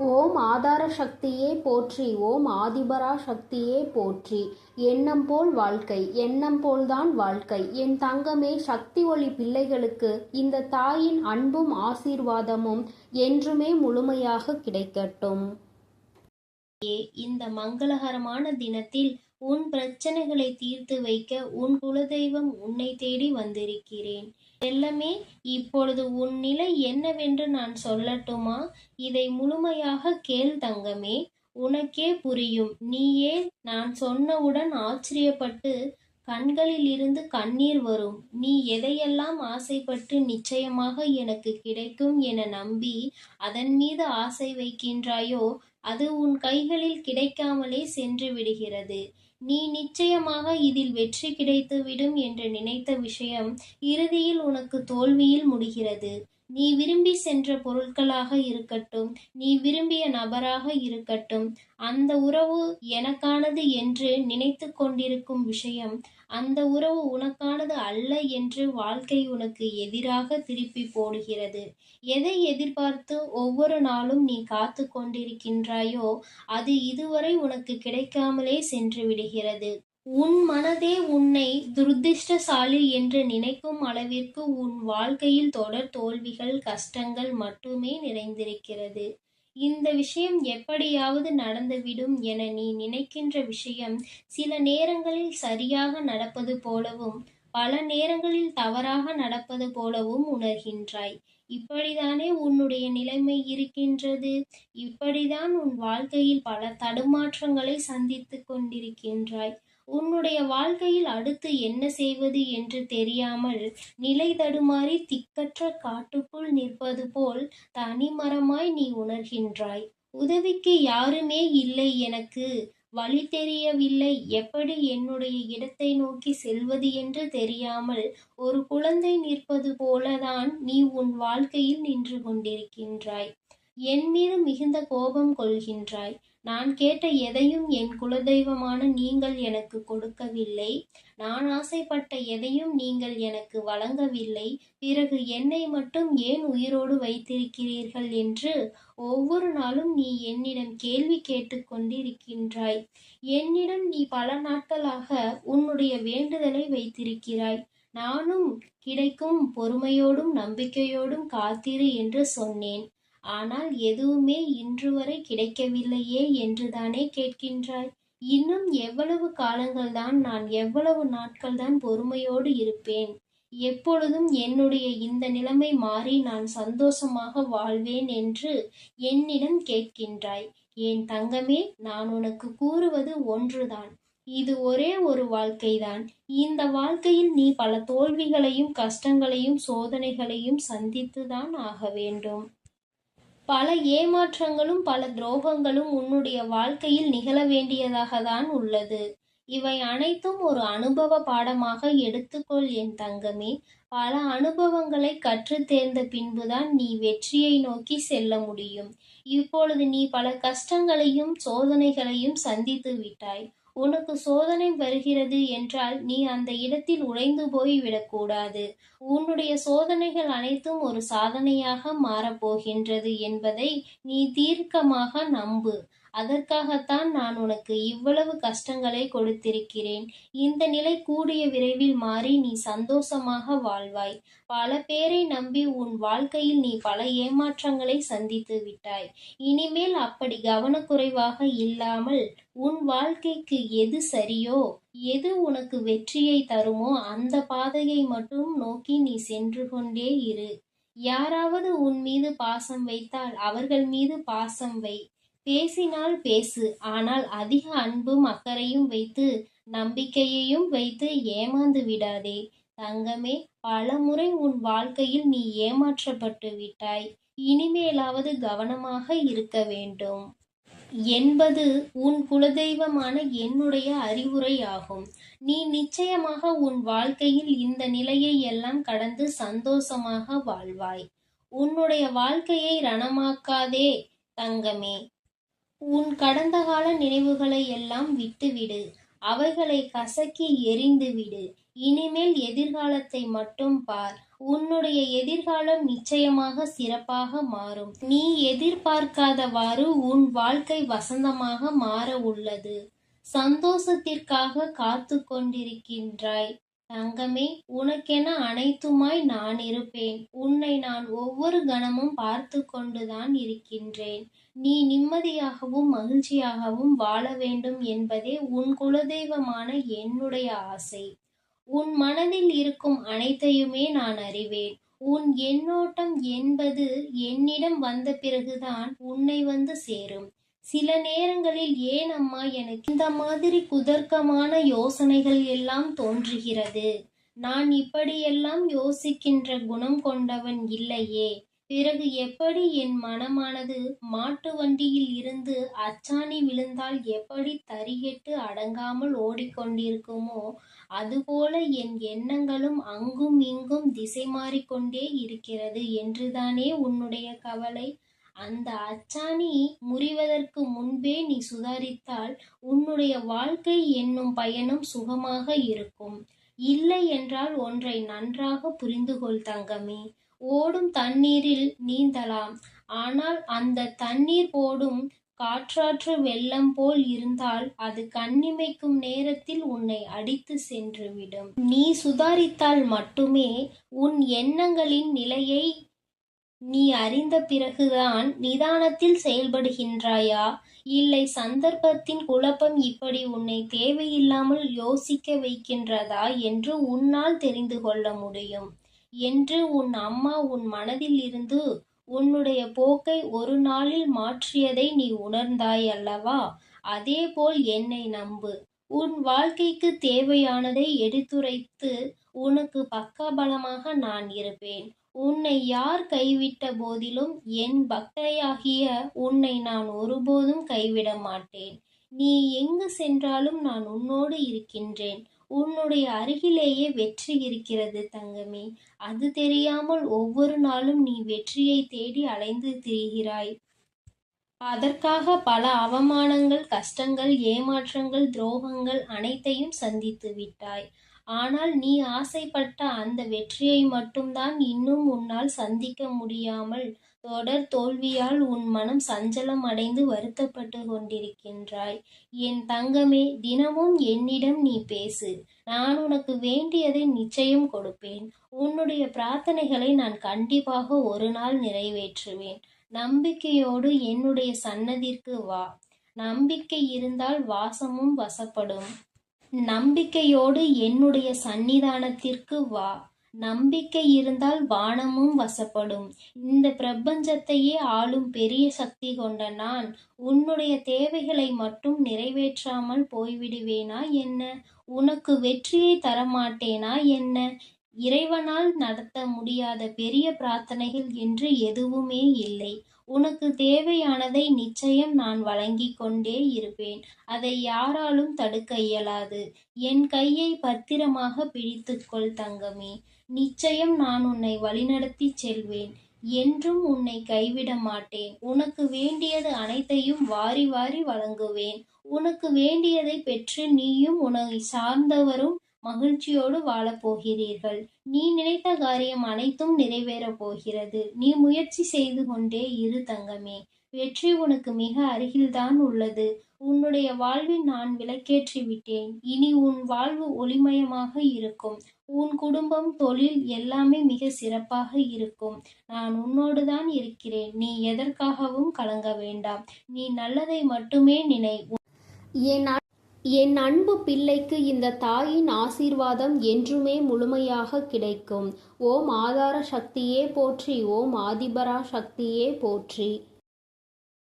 ஓம் ஆதார சக்தியே போற்றி. ஓம் ஆதிபரா சக்தியே போற்றி. எண்ணம் போல் வாழ்க்கை, எண்ணம் போல்தான் வாழ்க்கை. என் தங்கமே, சக்தி ஒளி பிள்ளைகளுக்கு இந்த தாயின் அன்பும் ஆசீர்வாதமும் என்றுமே முழுமையாக கிடைக்கட்டும். இந்த மங்களகரமான தினத்தில் உன் பிரச்சனைகளை தீர்த்து வைக்க உன் குலதெய்வம் உன்னை தேடி வந்திருக்கிறேன். செல்லமே, இப்பொழுது உன் நிலை என்னவென்று நான் சொல்லட்டுமா? இதை முழுமையாக கேள் தங்கமே, உனக்கே புரியும். நீயே நான் சொன்னவுடன் ஆச்சரியப்பட்டு கண்களில் இருந்து கண்ணீர் வரும். நீ எதையெல்லாம் ஆசைப்பட்டு நிச்சயமாக எனக்கு கிடைக்கும் என நம்பி அதன் மீது ஆசை வைக்கின்றாயோ அது உன் கைகளில் கிடைக்காமலே சென்று விடுகிறது. நீ நிச்சயமாக இதில் வெற்றி கிடைத்துவிடும் என்று நினைத்த விஷயம் இறுதியில் உனக்கு தோல்வியில் முடிகிறது. நீ விரும்பி சென்ற பொருட்களாக இருக்கட்டும், நீ விரும்பிய நபராக இருக்கட்டும், அந்த உறவு எனக்கானது என்று நினைத்து கொண்டிருக்கும் விஷயம் அந்த உறவு உனக்கானது அல்ல என்று வாழ்க்கை உனக்கு எதிராக திருப்பி போடுகிறது. எதை எதிர்பார்த்து ஒவ்வொரு நாளும் நீ காத்து கொண்டிருக்கின்றாயோ அது இதுவரை உனக்கு கிடைக்காமலே சென்று விடுகிறது. உன் மனதே உன்னை துரதிர்ஷ்டசாலி என்று நினைக்கும் அளவிற்கு உன் வாழ்க்கையில் தொடர் தோல்விகள், கஷ்டங்கள் மட்டுமே நிறைந்திருக்கிறது. இந்த விஷயம் எப்படியாவது நடந்துவிடும் என நீ நினைக்கின்ற விஷயம் சில நேரங்களில் சரியாக நடப்பது போலவும் பல நேரங்களில் தவறாக நடப்பது போலவும் உணர்கின்றாய். இப்படித்தானே உன்னுடைய நிலைமை இருக்கின்றது. இப்படிதான் உன் வாழ்க்கையில் பல தடுமாற்றங்களை சந்தித்து கொண்டிருக்கின்றாய். உன்னுடைய வாழ்க்கையில் அடுத்து என்ன செய்வது என்று தெரியாமல் நிலை தடுமாறி திக்கற்ற காட்டுக்குள் நிற்பது போல் தனிமரமாய் நீ உணர்கின்றாய். உதவிக்கு யாருமே இல்லை, எனக்கு வழி தெரியவில்லை, எப்படி என்னுடைய இடத்தை நோக்கி செல்வது என்று தெரியாமல் ஒரு குழந்தை நிற்பது போலதான் நீ உன் வாழ்க்கையில் நின்று கொண்டிருக்கின்றாய். என் மீது மிகுந்த கோபம் கொள்கின்றாய். நான் கேட்ட எதையும் என் குலதெய்வமான நீங்கள் எனக்கு கொடுக்கவில்லை. நான் ஆசைப்பட்ட எதையும் நீங்கள் எனக்கு வழங்கவில்லை. பிறகு என்னை மட்டும் ஏன் உயிரோடு வைத்திருக்கிறீர்கள் என்று ஒவ்வொரு நாளும் நீ என்னிடம் கேள்வி கேட்டுக்கொண்டிருக்கின்றாய். என்னிடம் நீ பல நாட்களாக உன்னுடைய வேண்டுதலை வைத்திருக்கிறாய். நானும் கிடைக்கும் பொறுமையோடும் நம்பிக்கையோடும் காத்திரு என்று சொன்னேன். ஆனால் எதுவுமே இன்று வரை கிடைக்கவில்லையே என்றுதானே கேட்கின்றாய். இன்னும் எவ்வளவு காலங்கள்தான், நான் எவ்வளவு நாட்கள்தான் பொறுமையோடு இருப்பேன்? எப்பொழுதும் என்னுடைய இந்த நிலைமை மாறி நான் சந்தோஷமாக வாழ்வேன் என்று என்னிடம் கேட்கின்றாய். என் தங்கமே, நான் உனக்கு கூறுவது ஒன்றுதான். இது ஒரே ஒரு வாழ்க்கைதான். இந்த வாழ்க்கையில் நீ பல தோல்விகளையும் கஷ்டங்களையும் சோதனைகளையும் சந்தித்துதான் ஆக வேண்டும். பல ஏமாற்றங்களும் பல துரோகங்களும் உன்னுடைய வாழ்க்கையில் நிகழ வேண்டியதாக தான் உள்ளது. இவை அனைத்தும் ஒரு அனுபவ பாடமாக எடுத்துக்கொள் என் தங்கமே. பல அனுபவங்களை கற்று தேர்ந்த பின்புதான் நீ வெற்றியை நோக்கி செல்ல முடியும். இப்பொழுது நீ பல கஷ்டங்களையும் சோதனைகளையும் சந்தித்து விட்டாய். உனக்கு சோதனை வருகிறது என்றால் நீ அந்த இடத்தில் உடைந்து போய் விடக்கூடாது. உன்னுடைய சோதனைகள் அனைத்தும் ஒரு சாதனையாக மாறப்போகின்றது என்பதை நீ தீர்க்கமாக நம்பு. அதற்காகத்தான் நான் உனக்கு இவ்வளவு கஷ்டங்களை கொடுத்திருக்கிறேன். இந்த நிலை கூடிய விரைவில் மாறி நீ சந்தோஷமாக வாழ்வாய். பல பேரை நம்பி உன் வாழ்க்கையில் நீ பல ஏமாற்றங்களை சந்தித்து விட்டாய். இனிமேல் அப்படி கவனக்குறைவாக இல்லாமல் உன் வாழ்க்கைக்கு எது சரியோ, எது உனக்கு வெற்றியை தருமோ அந்த பாதையை மட்டும் நோக்கி நீ சென்று கொண்டே இரு. யாராவது உன் மீது பாசம் வைத்தால் அவர்கள் மீது பாசம் வை. பேசினால் பேசு, ஆனால் அதிக அன்பும் அக்கறையும் வைத்து நம்பிக்கையையும் வைத்து ஏமாந்து விடாதே தங்கமே. பல முறை உன் வாழ்க்கையில் நீ ஏமாற்றப்பட்டு விட்டாய். இனிமேலாவது கவனமாக இருக்க வேண்டும் என்பது உன் குலதெய்வமான என்னுடைய அறிவுரை ஆகும். நீ நிச்சயமாக உன் வாழ்க்கையில் இந்த நிலையை எல்லாம் கடந்து சந்தோஷமாக வாழ்வாய். உன்னுடைய வாழ்க்கையை ரணமாக்காதே தங்கமே. உன் கடந்த கால நினைவுகளை எல்லாம் விட்டுவிடு. அவைகளை கசக்கி எறிந்து விடு. இனிமேல் எதிர்காலத்தை மட்டும் பார். உன்னுடைய எதிர்காலம் நிச்சயமாக சிறப்பாக மாறும். நீ எதிர்பார்க்காதவாறு உன் வாழ்க்கை வசந்தமாக மாற உள்ளது. சந்தோஷத்திற்காக காத்து கொண்டிருக்கின்றாய் தங்கமே. உனக்கென அனைத்துமாய் நான் இருப்பேன். உன்னை நான் ஒவ்வொரு கணமும் பார்த்து கொண்டுதான் இருக்கின்றேன். நீ நிம்மதியாகவும் மகிழ்ச்சியாகவும் வாழ வேண்டும் என்பதே உன் குலதெய்வமான என்னுடைய ஆசை. உன் மனதில் இருக்கும் அனைத்தையுமே நான் அறிவேன். உன் எண்ணோட்டம் என்பது என்னிடம் வந்த பிறகுதான் உன்னை வந்து சேரும். சில நேரங்களில் ஏன் அம்மா எனக்கு இந்த மாதிரி குதர்க்கமான யோசனைகள் எல்லாம் தோன்றுகிறது? நான் இப்படியெல்லாம் யோசிக்கின்ற குணம் கொண்டவன் இல்லையே. பிறகு எப்படி என் மனமானது மாட்டு வண்டியில் இருந்து அச்சாணி விழுந்தால் எப்படி தறிகெட்டு அடங்காமல் ஓடிக்கொண்டிருக்குமோ அதுபோல என் எண்ணங்களும் அங்கும் இங்கும் திசை மாறிக்கொண்டே இருக்கிறது என்றுதானே உன்னுடைய கவலை? அந்த அச்சாணி முறிவதற்கு முன்பே நீ சுதாரித்தால் உன்னுடைய வாழ்க்கை என்னும் பயணம் சுகமாக இருக்கும். இல்லை என்றால் ஒன்றை நன்றாக புரிந்து கொள் தங்கமே. ஓடும் தண்ணீரில் நீந்தலாம். ஆனால் அந்த தண்ணீர் போடும் காற்றாற்று வெள்ளம் போல் இருந்தால் அது கண்ணிமைக்கும் நேரத்தில் உன்னை அடித்து சென்றுவிடும். நீ சுதாரித்தால் மட்டுமே உன் எண்ணங்களின் நிலையை நீ அறிந்த பிறகுதான் நிதானத்தில் செயல்படுகின்றாயா, இல்லை சந்தர்ப்பத்தின் குழப்பம் இப்படி உன்னை தேவையில்லாமல் யோசிக்க வைக்கின்றதா என்று உன்னால் தெரிந்து கொள்ள முடியும் என்று உன் அம்மா உன் மனதில் இருந்து உன்னுடைய போக்கை ஒரு நாளில் மாற்றியதை நீ உணர்ந்தாய் அல்லவா? அதேபோல் என்னை நம்பு. உன் வாழ்க்கைக்கு தேவையானதை எடுத்துரைத்து உனக்கு பக்கபலமாக நான் இருப்பேன். உன்னை யார் கைவிட்ட போதிலும் என் பக்தையாகிய உன்னை நான் ஒருபோதும் கைவிட மாட்டேன். நீ எங்கு சென்றாலும் நான் உன்னோடு இருக்கின்றேன். உன்னுடைய அருகிலேயே வெற்றி இருக்கிறது தங்கமே. அது தெரியாமல் ஒவ்வொரு நாளும் நீ வெற்றியை தேடி அலைந்து திரிகிறாய். அதற்காக பல அவமானங்கள், கஷ்டங்கள், ஏமாற்றங்கள், துரோகங்கள் அனைத்தையும் சந்தித்து விட்டாய். ஆனால் நீ ஆசைப்பட்ட அந்த வெற்றியை மட்டும்தான் இன்னும் உன்னால் சந்திக்க முடியாமல் தொடர் தோல்வியால் உன் மனம் சஞ்சலம் அடைந்து வருத்தப்பட்டு கொண்டிருக்கின்றாய். என் தங்கமே, தினமும் என்னிடம் நீ பேசு. நான் உனக்கு வேண்டியதை நிச்சயம் கொடுப்பேன். உன்னுடைய பிரார்த்தனைகளை நான் கண்டிப்பாக ஒரு நாள் நிறைவேற்றுவேன். நம்பிக்கையோடு என்னுடைய சன்னதிற்கு வா. நம்பிக்கை இருந்தால் வாசமும் வசப்படும். நம்பிக்கையோடு என்னுடைய சன்னிதானத்திற்கு வா. நம்பிக்கை இருந்தால் வானமும் வசப்படும். இந்த பிரபஞ்சத்தையே ஆளும் பெரிய சக்தி கொண்ட நான் உன்னுடைய தேவைகளை மட்டும் நிறைவேற்றாமல் போய்விடுவேனா என்ன? உனக்கு வெற்றியை தரமாட்டேனா என்ன? இறைவனால் நடத்த முடியாத பெரிய பிரார்த்தனைகள் என்று எதுவுமே இல்லை. உனக்கு தேவையானதை நிச்சயம் நான் வழங்கிக் கொண்டே இருப்பேன். அதை யாராலும் தடுக்க இயலாது. என் கையை பத்திரமாக பிடித்துக்கொள் தங்கமே. நிச்சயம் நான் உன்னை வழிநடத்தி செல்வேன். என்றும் உன்னை கைவிட மாட்டேன். உனக்கு வேண்டியது அனைத்தையும் வாரி வாரி வழங்குவேன். உனக்கு வேண்டியதை பெற்று நீயும் உன்னை சார்ந்தவரும் மகிழ்ச்சியோடு வாழப்போகிறீர்கள். நீ நினைத்த காரியம் அனைத்தும் நிறைவேறப் போகிறது. நீ முயற்சி செய்து கொண்டே இரு தங்கமே. வெற்றி உனக்கு மிக அருகில்தான் உள்ளது. உன்னுடைய வாழ்வில் நான் விளக்கேற்றி விட்டேன். இனி உன் வாழ்வு ஒளிமயமாக இருக்கும். உன் குடும்பம், தொழில் எல்லாமே மிக சிறப்பாக இருக்கும். நான் உன்னோடுதான் இருக்கிறேன். நீ எதற்காகவும் கலங்க வேண்டாம். நீ நல்லதை மட்டுமே நினை. என் அன்பு பிள்ளைக்கு இந்த தாயின் ஆசீர்வாதம் என்றுமே முழுமையாக கிடைக்கும். ஓம் ஆதார சக்தியே போற்றி. ஓம் ஆதிபரா சக்தியே போற்றி.